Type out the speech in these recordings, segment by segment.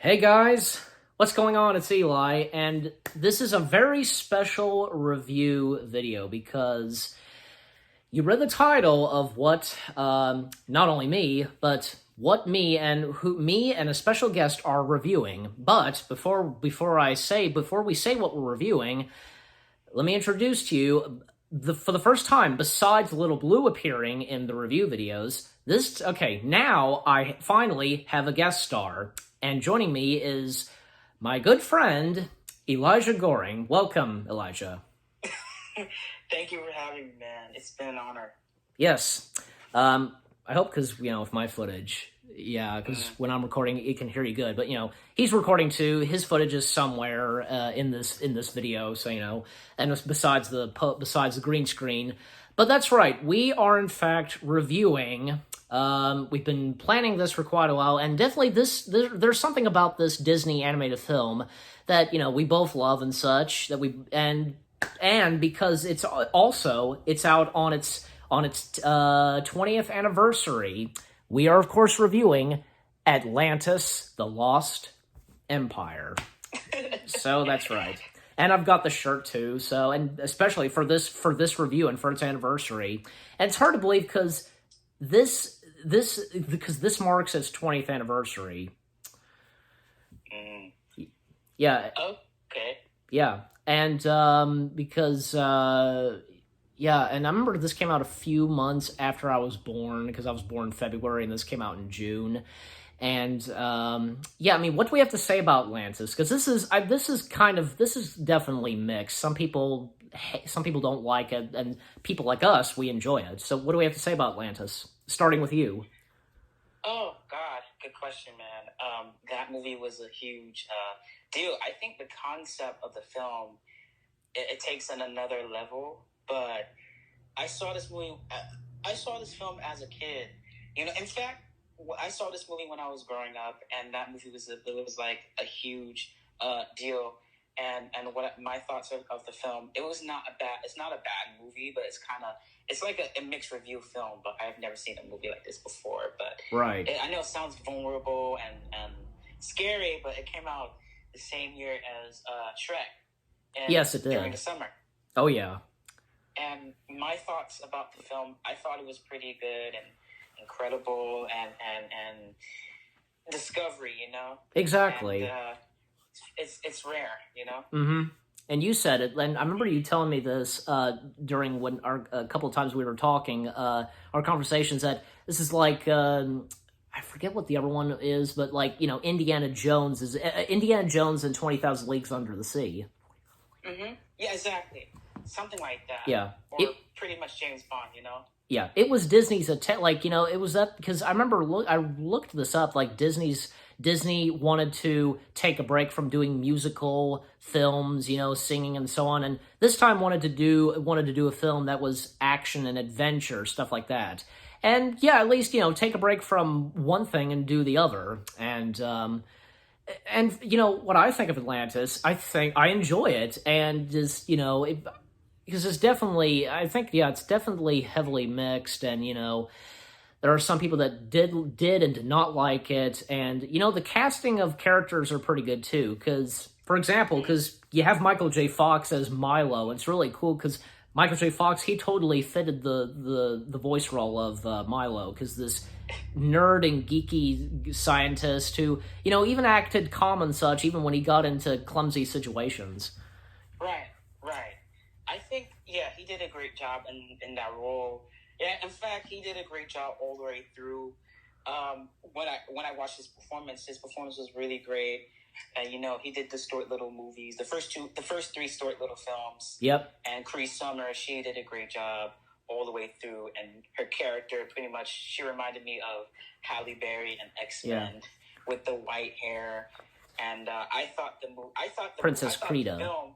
Hey guys, what's going on? It's Eli, and this is a very special review video because you read the title of what not only me, but what me and a special guest are reviewing. But before we say what we're reviewing, let me introduce to you for the first time, besides Little Blue appearing in the review videos. Now I finally have a guest star. And joining me is my good friend, Elijah Goring. Welcome, Elijah. Thank you for having me, man. It's been an honor. Yes. I hope because, with my footage, because when I'm recording, it can hear you good. But, he's recording too. His footage is somewhere in this video, so, and besides the green screen. But that's right. We are, in fact, reviewing... we've been planning this for quite a while, and definitely there's something about this Disney animated film that, we both love and such, that and because it's out on its 20th anniversary, we are, of course, reviewing Atlantis, The Lost Empire. So that's right. And I've got the shirt too, and especially for this review and for its anniversary. And it's hard to believe because this marks its 20th anniversary. Yeah. Okay. Yeah. And because and I remember this came out a few months after I was born, because I was born in February and this came out in June. And what do we have to say about Atlantis? Because this is definitely mixed. Some people don't like it, and people like us, we enjoy it. So what do we have to say about Atlantis? Starting with you. Oh, God. Good question, man. That movie was a huge deal. I think the concept of the film, it takes on another level. But I saw this movie... I saw this film as a kid. In fact, I saw this movie when I was growing up, and that movie was like a huge deal. And what my thoughts of the film, it's not a bad movie, but it's like a mixed review film, but I've never seen a movie like this before. But right. I know it sounds vulnerable and scary, but it came out the same year as Shrek. Yes, it did. During the summer. Oh, yeah. And my thoughts about the film, I thought it was pretty good and incredible and discovery, Exactly. And, it's rare, Mm-hmm. And you said it, and I remember you telling me this during a couple of times we were talking, our conversations, that this is like, I forget what the other one is, but like, Indiana Jones and 20,000 Leagues Under the Sea. Mm-hmm. Yeah, exactly. Something like that. Yeah. Or pretty much James Bond, Yeah, it was Disney's attempt, it was that, because I remember I looked this up, like Disney wanted to take a break from doing musical films, singing and so on, and this time wanted to do a film that was action and adventure, stuff like that. And yeah, at least, take a break from one thing and do the other. And what I think of Atlantis, I enjoy it, and just, because it's definitely, I think, it's definitely heavily mixed, and, there are some people that did and did not like it, and, the casting of characters are pretty good, too, because, for example, because you have Michael J. Fox as Milo, and it's really cool, because Michael J. Fox, he totally fitted the voice role of Milo, because this nerd and geeky scientist who, even acted calm and such, even when he got into clumsy situations. Right. I think, he did a great job in that role. Yeah, in fact, he did a great job all the way through. When I watched his performance was really great. And he did the Stuart Little movies, the first three Stuart Little films. Yep. And Cree Summer, she did a great job all the way through, and her character, pretty much, she reminded me of Halle Berry and X-Men with the white hair. And I thought Princess Creta.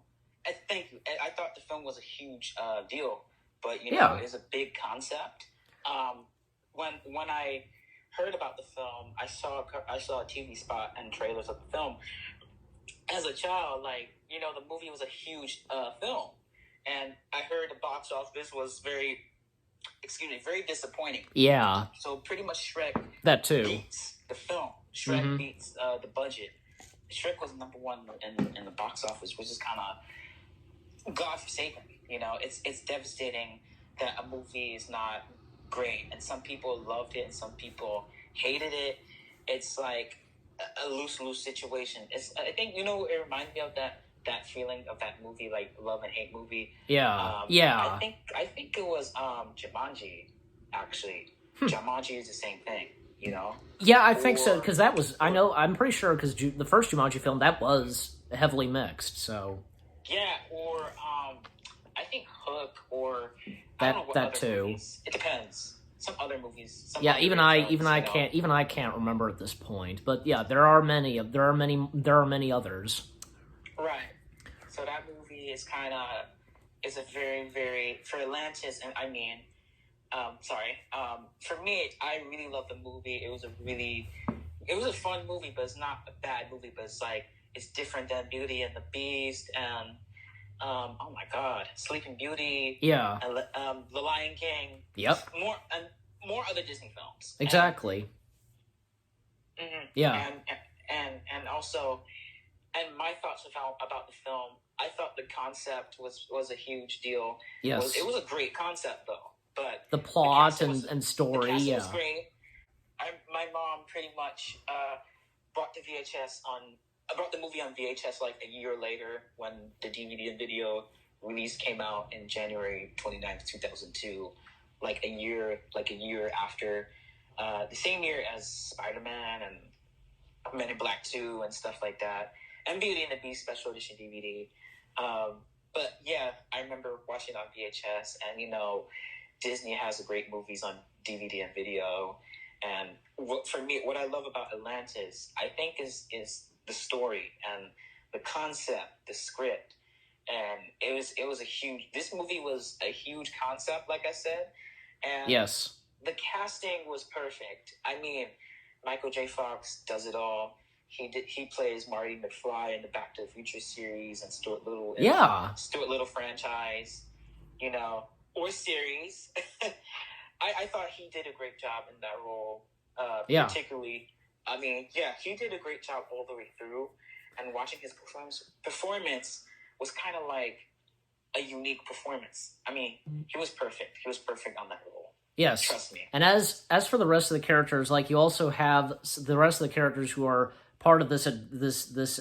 Thank you. I thought the film was a huge deal, but it's a big concept. When I heard about the film, I saw a TV spot and trailers of the film. As a child, the movie was a huge film, and I heard the box office was very disappointing. Yeah. So pretty much Shrek that too beats the film. Shrek beats the budget. Shrek was #1 in the box office, which is kind of godforsaken. You know, it's devastating that a movie is not great, and some people loved it and some people hated it. It's like a lose-lose situation. I think, it reminds me of that feeling of that movie, like love and hate movie. Yeah. I think it was Jumanji, actually. Jumanji is the same thing, Yeah, I think so, because that was, I'm pretty sure, because the first Jumanji film, that was heavily mixed, so. Yeah, or I think Hook, or I that don't know what that other too. movies. It depends. Some other movies. Yeah, even I can't remember at this point. But yeah, there are many others. Right. So that movie is a very, very, for Atlantis, and I mean, for me, I really love the movie. It was a fun movie, but it's not a bad movie. But it's different than Beauty and the Beast and oh my God, Sleeping Beauty. Yeah. And The Lion King. Yep. More other Disney films. Exactly. Yeah. And also, and my thoughts about the film, I thought the concept was a huge deal. Yes. It was a great concept though, but the plot and story, the was great. My mom pretty much brought the movie on VHS like a year later when the DVD and video release came out in January 29th, 2002. Like a year after, the same year as Spider-Man and Men in Black 2 and stuff like that, and Beauty and the Beast special edition DVD. But yeah, I remember watching it on VHS, and Disney has great movies on DVD and video. And what I love about Atlantis, I think, is the story and the concept, the script, and this movie was a huge concept, like I said, and yes, the casting was perfect. I mean, Michael J. Fox does it all. He plays Marty McFly in the Back to the Future series and Stuart Little in the Stuart Little franchise, or series. I thought he did a great job in that role. Particularly, he did a great job all the way through. And watching his performance was kind of like a unique performance. I mean, he was perfect. He was perfect on that role. Yes. Trust me. And as for the rest of the characters, like, you also have the rest of the characters who are part of this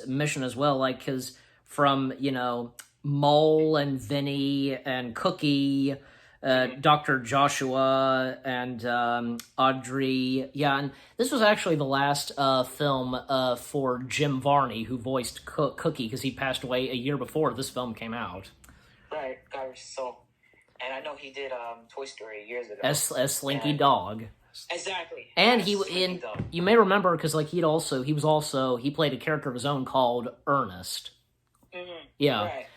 mission as well, like, because from, Mole and Vinny and Cookie, Dr. Joshua and Audrey. Yeah, and this was actually the last film for Jim Varney, who voiced Cookie, because he passed away a year before this film came out. Right, God rest his soul. And I know he did Toy Story years ago. As Slinky Dog. Exactly. And you may remember, because he played a character of his own called Ernest. Mm-hmm. Yeah. Right.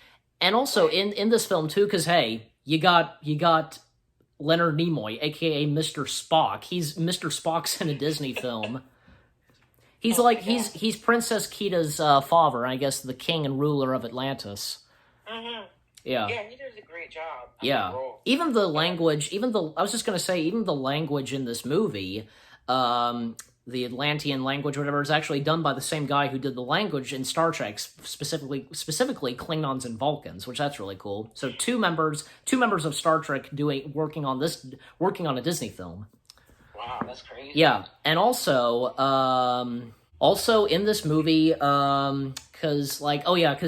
And also in this film too, because hey, you got Leonard Nimoy, aka Mr. Spock. He's Mr. Spock's in a Disney film. He's he's Princess Kita's father, I guess, the king and ruler of Atlantis. Mm-hmm. Yeah. Yeah, he does a great job. Yeah. Even the language, I was just going to say, even the language in this movie, the Atlantean language, or whatever, is actually done by the same guy who did the language in Star Trek, specifically Klingons and Vulcans, which that's really cool. So two members of Star Trek working on a Disney film. Wow, that's crazy. Yeah, and also in this movie, because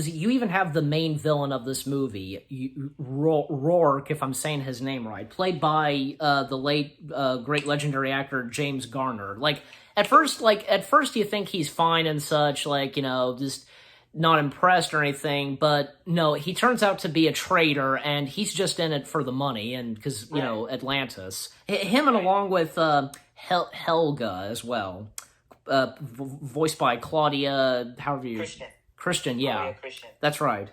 you even have the main villain of this movie, Rourke, if I'm saying his name right, played by the late great legendary actor James Garner. Like, at first you think he's fine and such, just not impressed or anything, but no, he turns out to be a traitor, and he's just in it for the money, and because Atlantis, him, and along with Helga as well. Voiced by Claudia, Christian, yeah. Claudia Christian. That's right.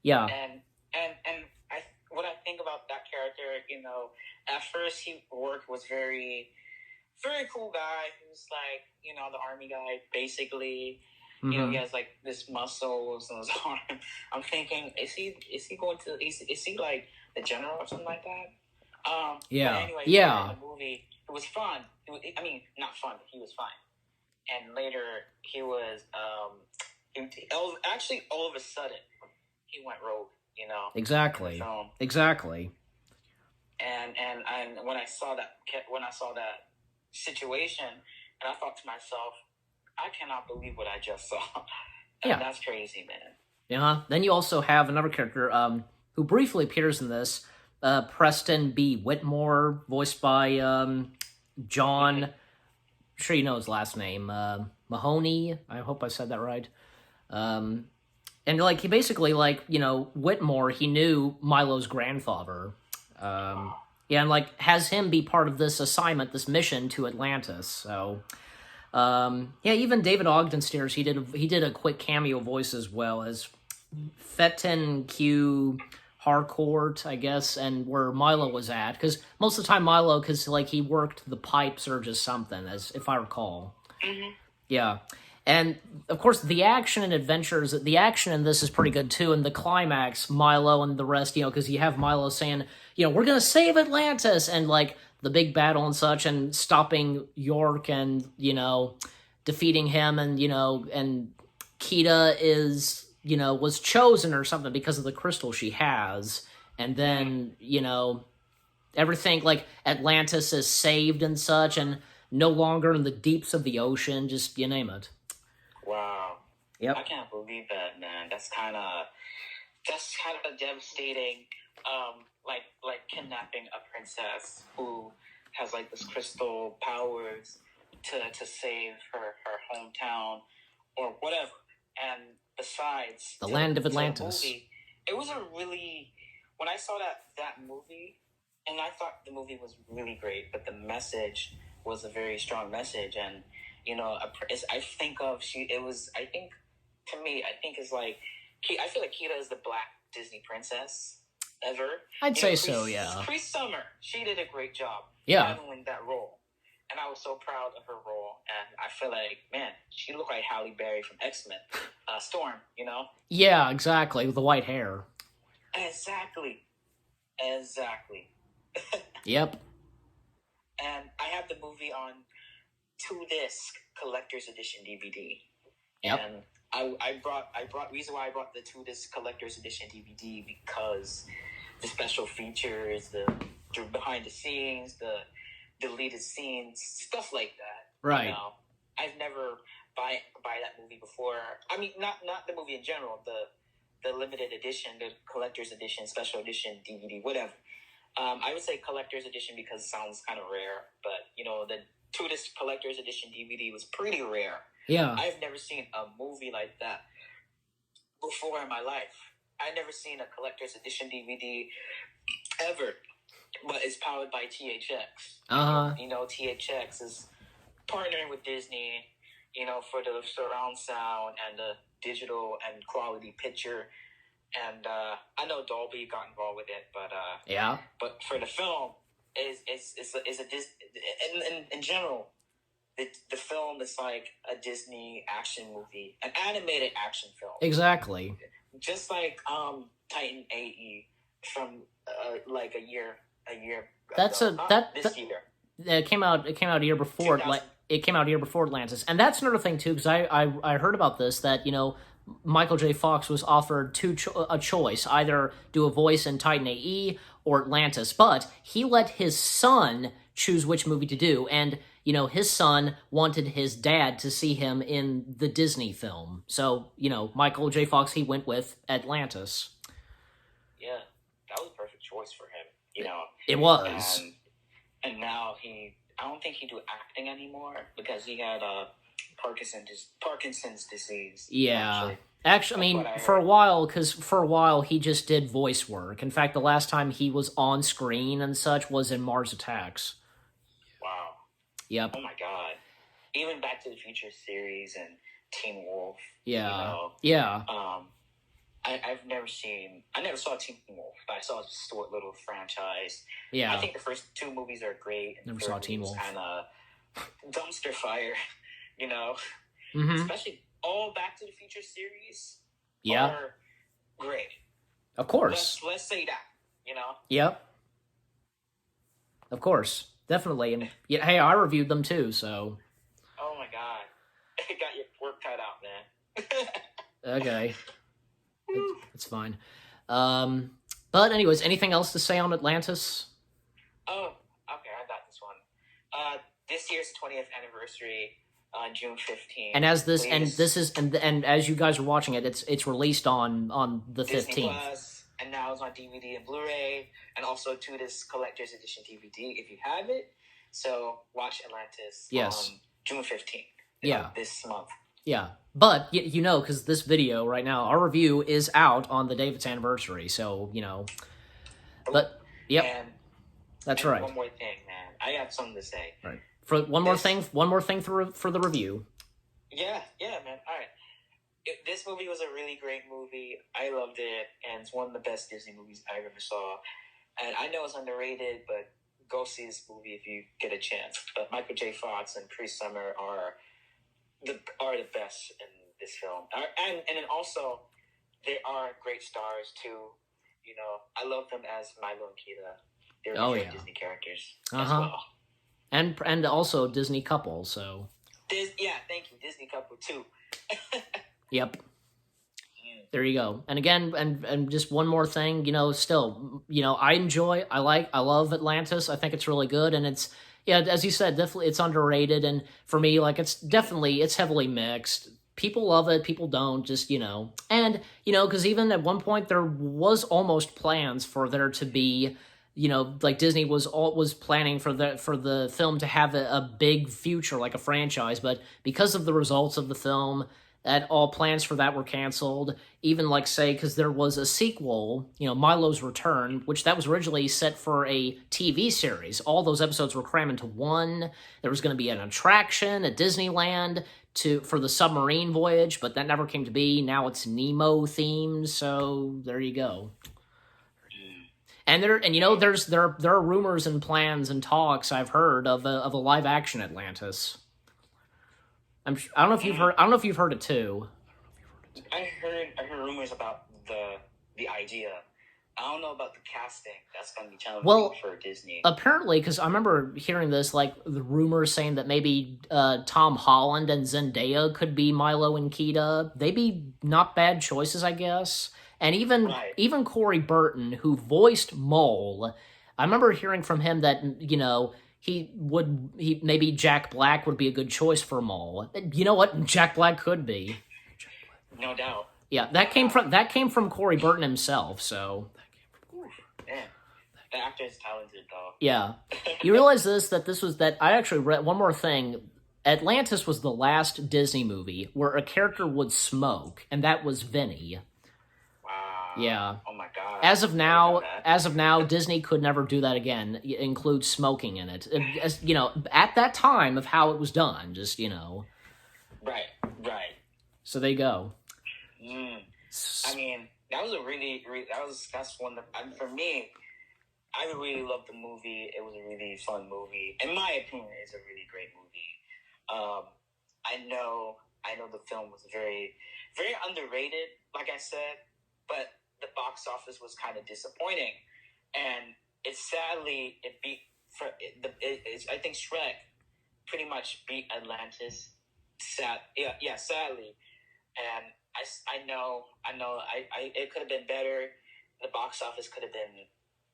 Yeah. And what I think about that character, at first Rourke was very, very cool guy. He was like, the army guy, basically. Mm-hmm. He has this muscles on his arm. I'm thinking, is he like the general or something like that? Yeah. But anyway, yeah. in the movie, it was fun. Not fun, but he was fine. and later he was actually all of a sudden he went rogue, you know. Exactly. Film. Exactly. And when I saw that situation, and I thought to myself, I cannot believe what I just saw. And that's crazy, man. Yeah. Then you also have another character who briefly appears in this, Preston B. Whitmore, voiced by John. I'm sure you know his last name, Mahoney. I hope I said that right. And like he basically, like, you know, Whitmore, he knew Milo's grandfather. Yeah, and like has him be part of this assignment, this mission to Atlantis. So yeah, even David Ogden Stairs, he did a quick cameo voice as well as Fenton Q Harcourt, I guess, and where Milo was at, because most of the time Milo, because like he worked the pipes or just something, as if I recall. Yeah. And of course, the action and adventures, the action in this is pretty good too. And the climax, Milo and the rest, you know, because you have Milo saying, you know, we're gonna save Atlantis, and like the big battle and such, and stopping York, and you know, defeating him, and you know, and Kita is, you know, was chosen or something because of the crystal she has, and then you know, everything like Atlantis is saved and such, and no longer in the deeps of the ocean, just you name it. Wow. Yep. I can't believe that, man. That's kind of devastating. Like kidnapping a princess who has like this crystal powers to save her hometown or whatever. And besides the land of Atlantis, movie, it was a really, when I saw that movie, and I thought the movie was really great, but the message was a very strong message. And you know, I think to me, I think it's like, I feel like Kita is the black Disney princess ever. I'd say so, yeah. Cree Summer, she did a great job handling that role. And I was so proud of her role. And I feel like, man, she looked like Halle Berry from X-Men. Storm, you know? Yeah, exactly, with the white hair. Exactly. Yep. And I have the movie on 2-disc collector's edition DVD. Yep. And reason why I brought the 2-disc collector's edition DVD, because the special features, the behind the scenes, the deleted scenes, stuff like that. Right. You know, I've never buy that movie before. I mean, not the movie in general, the limited edition, the collector's edition, special edition DVD, whatever. I would say collector's edition because it sounds kind of rare, but you know, the 2-disc collector's edition DVD was pretty rare. Yeah. I've never seen a movie like that before in my life. I've never seen a collector's edition DVD ever, but it's powered by THX. You know, THX is partnering with Disney, you know, for the surround sound and the digital and quality picture. And I know Dolby got involved with it, but yeah. But for the film, is in general, the film is like a Disney action movie, an animated action film. Exactly. Just like Titan AE from like a year. That's ago. This year. It came out a year before. It came out a year before Atlantis, and that's another thing too. Because I heard about this, that you know, Michael J. Fox was offered a choice, either do a voice in Titan AE or Atlantis, but he let his son choose which movie to do, and you know, his son wanted his dad to see him in the Disney film. So, you know, Michael J. Fox, he went with Atlantis. Yeah, that was a perfect choice for him, you know. It was. And now I don't think he do acting anymore because he had Parkinson's disease. Yeah. Actually, I mean, for a while he just did voice work. In fact, the last time he was on screen and such was in Mars Attacks. Wow. Yep. Oh my God. Even Back to the Future series and Teen Wolf. Yeah. You know, yeah. I never saw Teen Wolf, but I saw the Stuart Little franchise. Yeah. I think the first 2 movies are great. And never saw Teen Wolf. Kind of dumpster fire, you know. Mm-hmm. Especially all Back to the Future series. Yeah. Are great. Of course. Let's say that, you know. Yep. Of course. Definitely. And yeah, hey, I reviewed them too, so. Oh my God. got your work cut out, man. Okay. It's fine. But anyways, anything else to say on Atlantis? Oh, okay, I got this one. This year's 20th anniversary on June 15th. And as this and as you guys are watching it, it's released on the 15th. Disney Plus, and now it's on DVD and Blu-ray, and also to this collector's edition DVD if you have it. So watch Atlantis on June 15th. Yeah. This month. Yeah. But, you know, because this video right now, our review is out on the day of its anniversary. So, you know. But, yep. That's right. One more thing, man. I have something to say. Right. For one more thing for the review. Yeah, man. All right. This movie was a really great movie. I loved it, and it's one of the best Disney movies I ever saw. And I know it's underrated, but go see this movie if you get a chance. But Michael J. Fox and Cree Summer are the best in this film, and then also there are great stars too. You know, I love them as Milo and Kita. They're great Disney characters as well, and also Disney couple. So thank you, Disney couple too. Yep. There you go. And again, and just one more thing, you know, still, you know, I love Atlantis. I think it's really good, and it's. Yeah, as you said, definitely it's underrated, and for me, like, it's heavily mixed. People love it, people don't, just, you know. And, you know, because even at one point there was almost plans for there to be, you know, like Disney was planning for the film to have a big future, like a franchise, but because of the results of the film, that all plans for that were canceled. Even, like, say, because there was a sequel, you know, Milo's Return, which that was originally set for a TV series. All those episodes were crammed into one. There was going to be an attraction at Disneyland for the submarine voyage, but that never came to be. Now it's Nemo themed, so there you go. And you know, there are rumors and plans and talks I've heard of a live action Atlantis. I don't know if you've heard it too. I heard rumors about the idea. I don't know about the casting. That's going to be challenging for Disney. Apparently, because I remember hearing this, like, the rumors saying that maybe Tom Holland and Zendaya could be Milo and Kita. They'd be not bad choices, I guess. And even Corey Burton, who voiced Mole, I remember hearing from him that, you know, maybe Jack Black would be a good choice for Mole. You know what? Jack Black could be. No doubt. Yeah, that came from Corey Burton himself, so. Yeah. The actor is talented, though. Yeah. You realize that I actually read one more thing. Atlantis was the last Disney movie where a character would smoke, and that was Vinny. Wow. Yeah. Oh my god. As of now, Disney could never do that again. Include smoking in it. As, you know, at that time of how it was done, just, you know. Right. So there you go. I mean, that was a really that's one that, for me, I really loved the movie. It was a really fun movie. In my opinion, it's a really great movie. I know the film was very, very underrated, like I said, but the box office was kind of disappointing, and it beat. I think Shrek pretty much beat Atlantis. Sadly, and I know. It could have been better. The box office could have been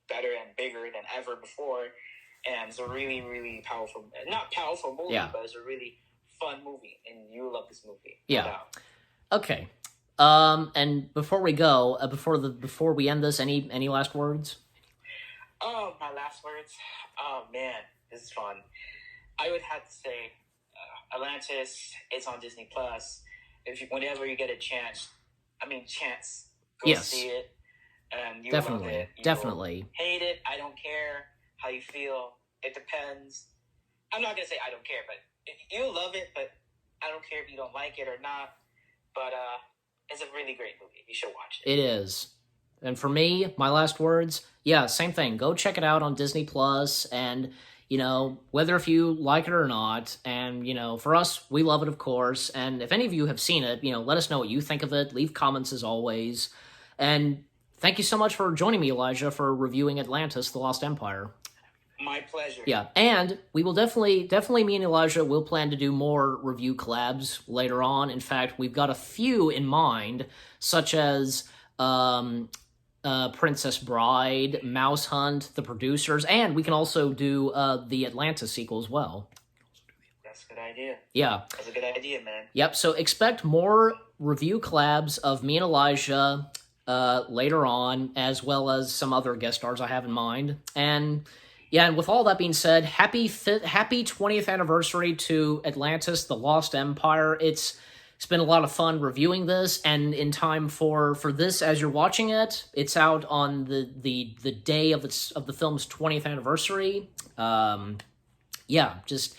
better and bigger than ever before, and it's a really, really not powerful movie, but it's a really fun movie, and you love this movie. Yeah. Okay. And before we go, before we end this, any last words? Oh, my last words. Oh man, this is fun. I would have to say, Atlantis is on Disney Plus. Whenever you get a chance, go see it. And you love it. Definitely. Hate it. I don't care how you feel. It depends. I'm not gonna say I don't care, but you love it. But I don't care if you don't like it or not. But it's a really great movie. You should watch it. It is. And for me, my last words, same thing. Go check it out on Disney Plus, and, you know, whether if you like it or not, and, you know, for us, we love it, of course, and if any of you have seen it, you know, let us know what you think of it. Leave comments as always, and thank you so much for joining me, Elijah, for reviewing Atlantis, The Lost Empire. My pleasure. Yeah, and we will definitely me and Elijah will plan to do more review collabs later on. In fact, we've got a few in mind, such as Princess Bride, Mouse Hunt, The Producers, and we can also do the Atlantis sequel as well. That's a good idea. Yeah. That's a good idea, man. Yep, so expect more review collabs of me and Elijah later on, as well as some other guest stars I have in mind. And yeah, and with all that being said, happy 20th anniversary to Atlantis, The Lost Empire. It's been a lot of fun reviewing this, and in time for this, as you're watching it, it's out on the day of the film's 20th anniversary. Yeah, just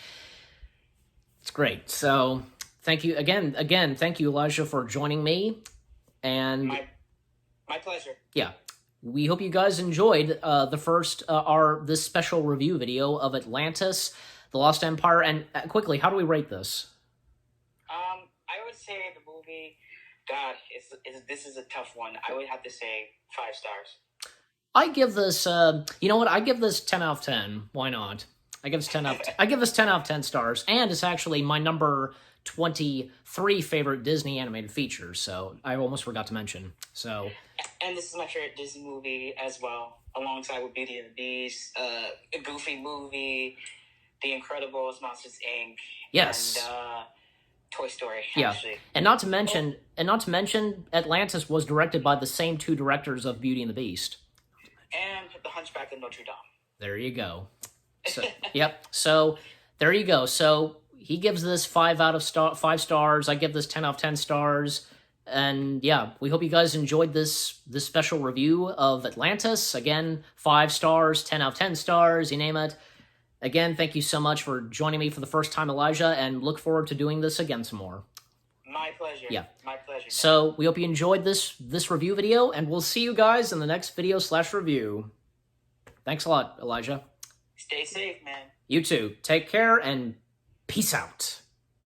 it's great. So thank you again. Thank you, Elijah, for joining me. And my pleasure. Yeah. We hope you guys enjoyed the first this special review video of Atlantis, The Lost Empire. And quickly, how do we rate this? I would say the movie, God, this is a tough one. I would have to say 5 stars. I give this, you know what? I give this 10 out of 10. Why not? I give this 10 out of 10 stars, and it's actually my number 23 favorite Disney animated features. So I almost forgot to mention. So. And this is my favorite Disney movie as well, alongside with Beauty and the Beast, a Goofy movie, The Incredibles, Monsters Inc. Yes. And Toy Story. Yeah, Actually. and not to mention, Atlantis was directed by the same 2 directors of Beauty and the Beast. And The Hunchback of Notre Dame. There you go. So, yep. So there you go. So he gives this 5 stars. I give this 10 out of 10 stars. And yeah, we hope you guys enjoyed this special review of Atlantis. Again, 5 stars, 10 out of 10 stars, you name it. Again, thank you so much for joining me for the first time, Elijah, and look forward to doing this again some more. My pleasure. Yeah. My pleasure. Man. So we hope you enjoyed this review video, and we'll see you guys in the next video/review. Thanks a lot, Elijah. Stay safe, man. You too. Take care, and peace out.